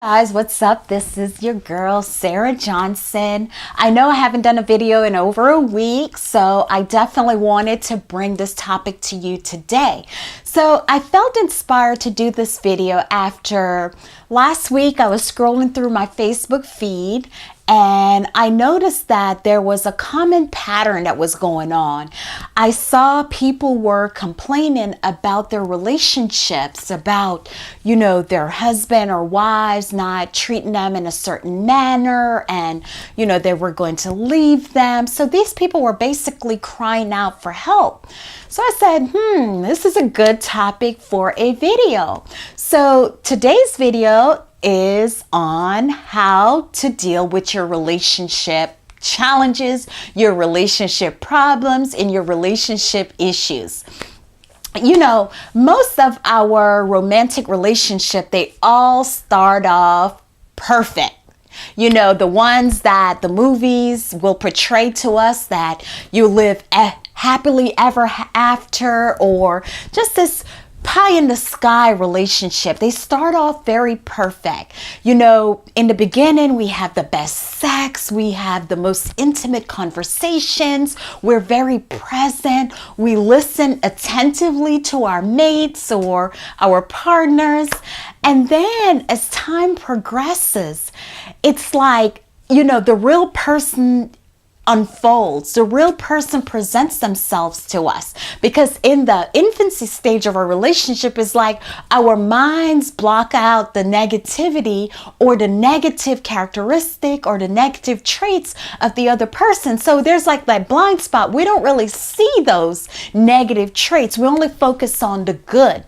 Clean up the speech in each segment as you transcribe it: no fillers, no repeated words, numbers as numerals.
Guys, what's up? This is your girl Sarah Johnson. I know I haven't done a video in over a week, so I definitely wanted to bring this topic to you today. So I felt inspired to do this video after last week I was scrolling through my Facebook feed and I noticed that there was a common pattern that was going on. I saw people were complaining about their relationships, about, their husband or wives not treating them in a certain manner, and, they were going to leave them. So these people were basically crying out for help. So I said, this is a good topic for a video. So today's video is on how to deal with your relationship challenges, your relationship problems, and your relationship issues. Most of our romantic relationship, they all start off perfect. The ones that the movies will portray to us, that you live happily ever after, or just this pie in the sky relationship. They start off very perfect. In the beginning, we have the best sex, we have the most intimate conversations, we're very present, we listen attentively to our mates or our partners. And then as time progresses, it's like, the real person unfolds. The real person presents themselves to us, because in the infancy stage of our relationship is like our minds block out the negativity or the negative characteristic or the negative traits of the other person. So there's like that blind spot. We don't really see those negative traits. We only focus on the good.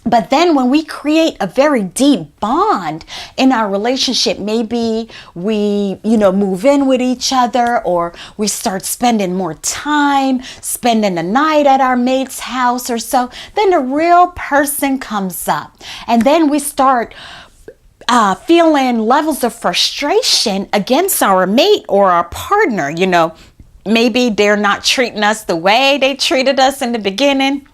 But then when we create a very deep bond in our relationship, maybe we, move in with each other, or we start spending more time, spending the night at our mate's house or so, then the real person comes up. And then we start feeling levels of frustration against our mate or our partner. Maybe they're not treating us the way they treated us in the beginning.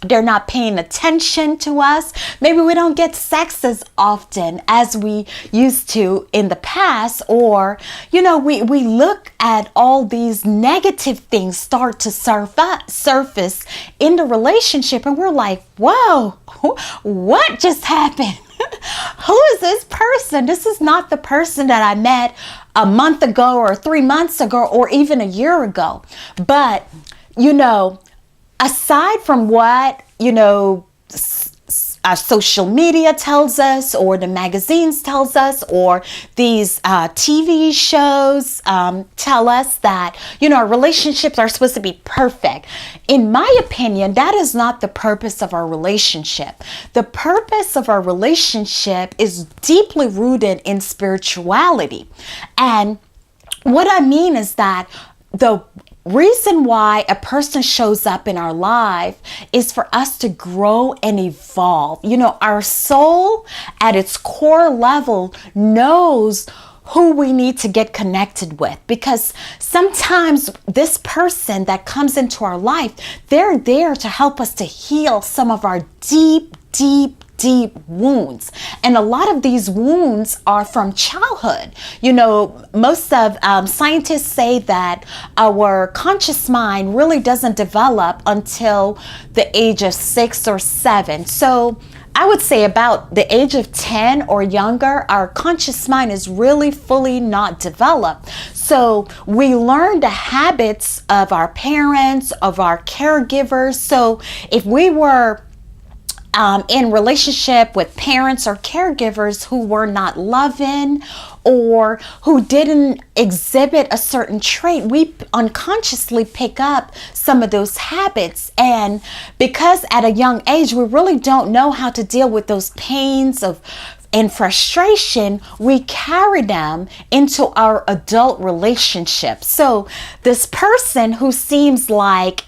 They're not paying attention to us. Maybe we don't get sex as often as we used to in the past. Or, we look at all these negative things start to surface in the relationship. And we're like, whoa, what just happened? Who is this person? This is not the person that I met a month ago or 3 months ago or even a year ago. But, aside from what, our social media tells us, or the magazines tells us, or these TV shows tell us that, our relationships are supposed to be perfect. In my opinion, that is not the purpose of our relationship. The purpose of our relationship is deeply rooted in spirituality. And what I mean is that the reason why a person shows up in our life is for us to grow and evolve. Our soul at its core level knows who we need to get connected with, because sometimes this person that comes into our life, they're there to help us to heal some of our deep wounds. And a lot of these wounds are from childhood. Most of scientists say that our conscious mind really doesn't develop until the age of 6 or 7. So I would say about the age of 10 or younger, our conscious mind is really fully not developed. So we learn the habits of our parents, of our caregivers. So if we were in relationship with parents or caregivers who were not loving or who didn't exhibit a certain trait, we unconsciously pick up some of those habits. And because at a young age, we really don't know how to deal with those pains and frustration, we carry them into our adult relationships. So this person who seems like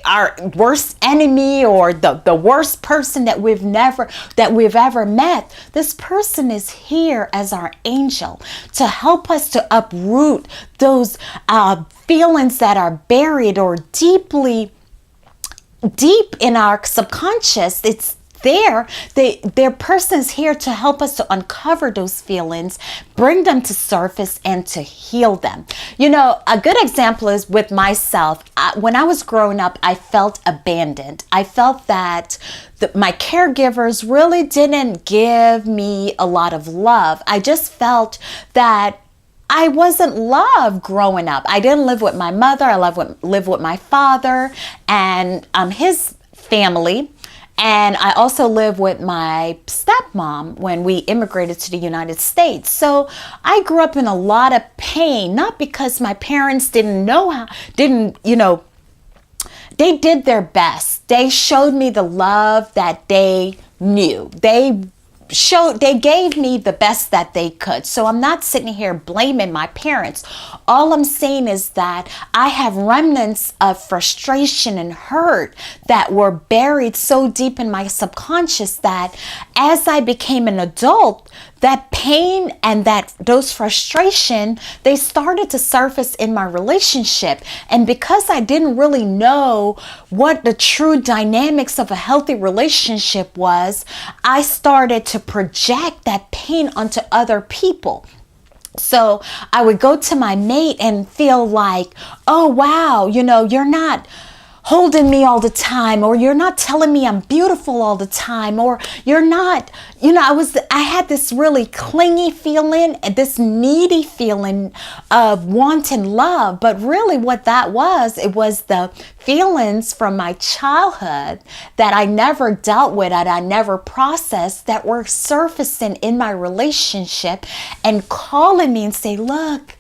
our worst enemy or the worst person that we've ever met, this person is here as our angel to help us to uproot those feelings that are buried or deep in our subconscious. It's there. Their person is here to help us to uncover those feelings, bring them to surface, and to heal them. You know, a good example is with myself. When I was growing up, I felt abandoned. I felt that my caregivers really didn't give me a lot of love. I just felt that I wasn't loved growing up. I didn't live with my mother. I lived with my father and his family. And I also lived with my stepmom when we immigrated to the United States. So I grew up in a lot of pain, not because my parents they did their best. They showed me the love that they knew. They gave me the best that they could. So I'm not sitting here blaming my parents. All I'm saying is that I have remnants of frustration and hurt that were buried so deep in my subconscious that as I became an adult, that pain and those frustration, they started to surface in my relationship. And because I didn't really know what the true dynamics of a healthy relationship was, I started to project that pain onto other people. So I would go to my mate and feel like, oh, wow, you're not holding me all the time, or you're not telling me I'm beautiful all the time, or you're not, I had this really clingy feeling and this needy feeling of wanting love. But really what that was, it was the feelings from my childhood that I never dealt with, that I never processed, that were surfacing in my relationship and calling me and say, look,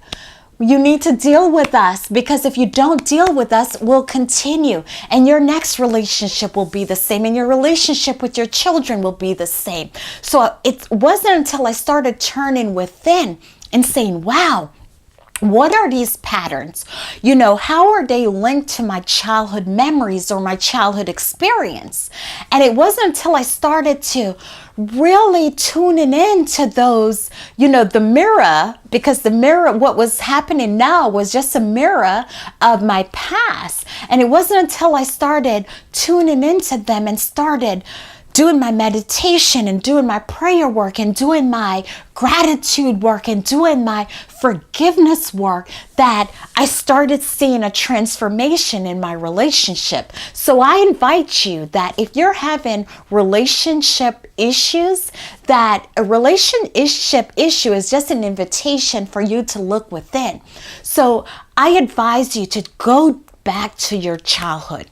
you need to deal with us, because if you don't deal with us, we'll continue. And your next relationship will be the same. And your relationship with your children will be the same. So it wasn't until I started turning within and saying, wow, what are these patterns? How are they linked to my childhood memories or my childhood experience? And it wasn't until I started to really tuning into those, the mirror, because the mirror, what was happening now was just a mirror of my past. And it wasn't until I started tuning into them and started doing my meditation and doing my prayer work and doing my gratitude work and doing my forgiveness work that I started seeing a transformation in my relationship. So I invite you that if you're having relationship issues, that a relationship issue is just an invitation for you to look within. So I advise you to go back to your childhood.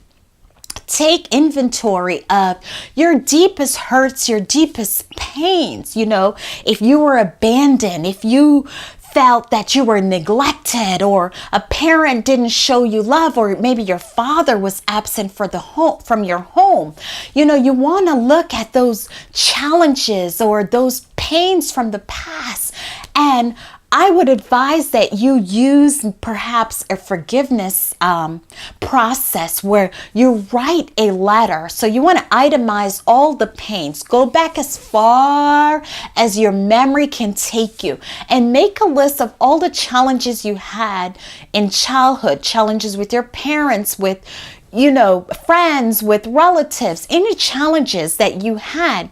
Take inventory of your deepest hurts, your deepest pains. If you were abandoned, if you felt that you were neglected, or a parent didn't show you love, or maybe your father was absent from your home. You want to look at those challenges or those pains from the past, and I would advise that you use perhaps a forgiveness process where you write a letter. So you want to itemize all the pains. Go back as far as your memory can take you and make a list of all the challenges you had in childhood, challenges with your parents, with, friends, with relatives, any challenges that you had.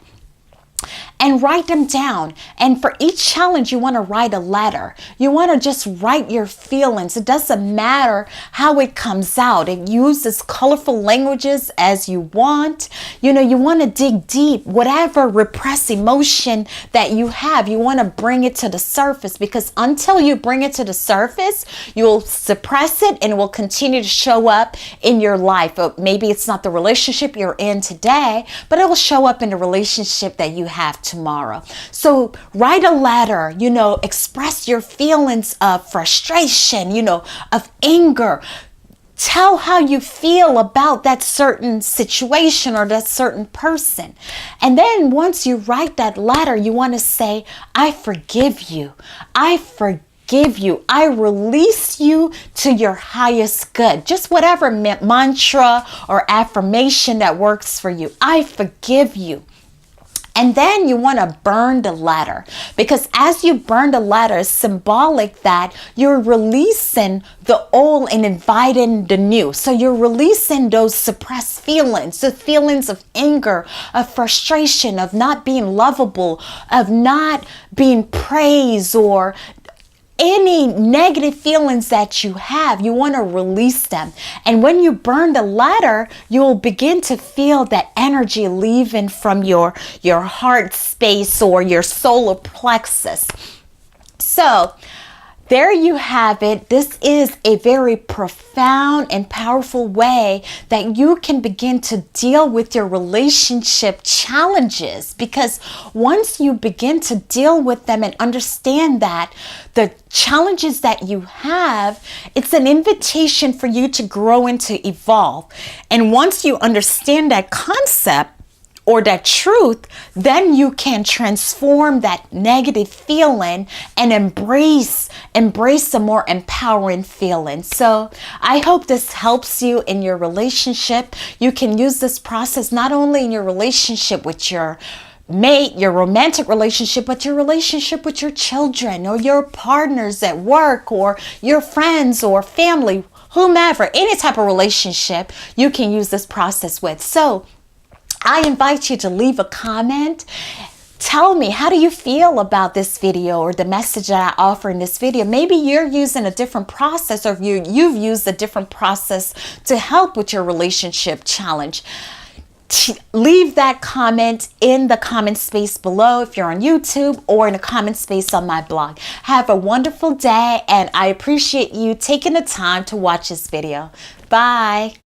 And write them down. And for each challenge, you want to write a letter. You want to just write your feelings. It doesn't matter how it comes out. It uses colorful languages as you want. You want to dig deep. Whatever repressed emotion that you have, you want to bring it to the surface, because until you bring it to the surface, you'll suppress it and it will continue to show up in your life. Maybe it's not the relationship you're in today, but it will show up in the relationship that you have tomorrow. So write a letter, express your feelings of frustration, of anger. Tell how you feel about that certain situation or that certain person. And then once you write that letter, you want to say, I forgive you. I forgive you. I release you to your highest good. Just whatever mantra or affirmation that works for you. I forgive you. And then you want to burn the letter, because as you burn the letter, it's symbolic that you're releasing the old and inviting the new. So you're releasing those suppressed feelings, the feelings of anger, of frustration, of not being lovable, of not being praised, or any negative feelings that you have. You want to release them. And when you burn the letter, you'll begin to feel that energy leaving from your heart space or your solar plexus. So there you have it. This is a very profound and powerful way that you can begin to deal with your relationship challenges, because once you begin to deal with them and understand that the challenges that you have, it's an invitation for you to grow and to evolve. And once you understand that concept, or that truth, then you can transform that negative feeling and embrace a more empowering feeling. So I hope this helps you in your relationship. You can use this process not only in your relationship with your mate, your romantic relationship, but your relationship with your children or your partners at work or your friends or family, whomever, any type of relationship you can use this process with. So I invite you to leave a comment. Tell me, how do you feel about this video or the message that I offer in this video? Maybe you're using a different process, or you've used a different process to help with your relationship challenge. Leave that comment in the comment space below if you're on YouTube, or in the comment space on my blog. Have a wonderful day, and I appreciate you taking the time to watch this video. Bye.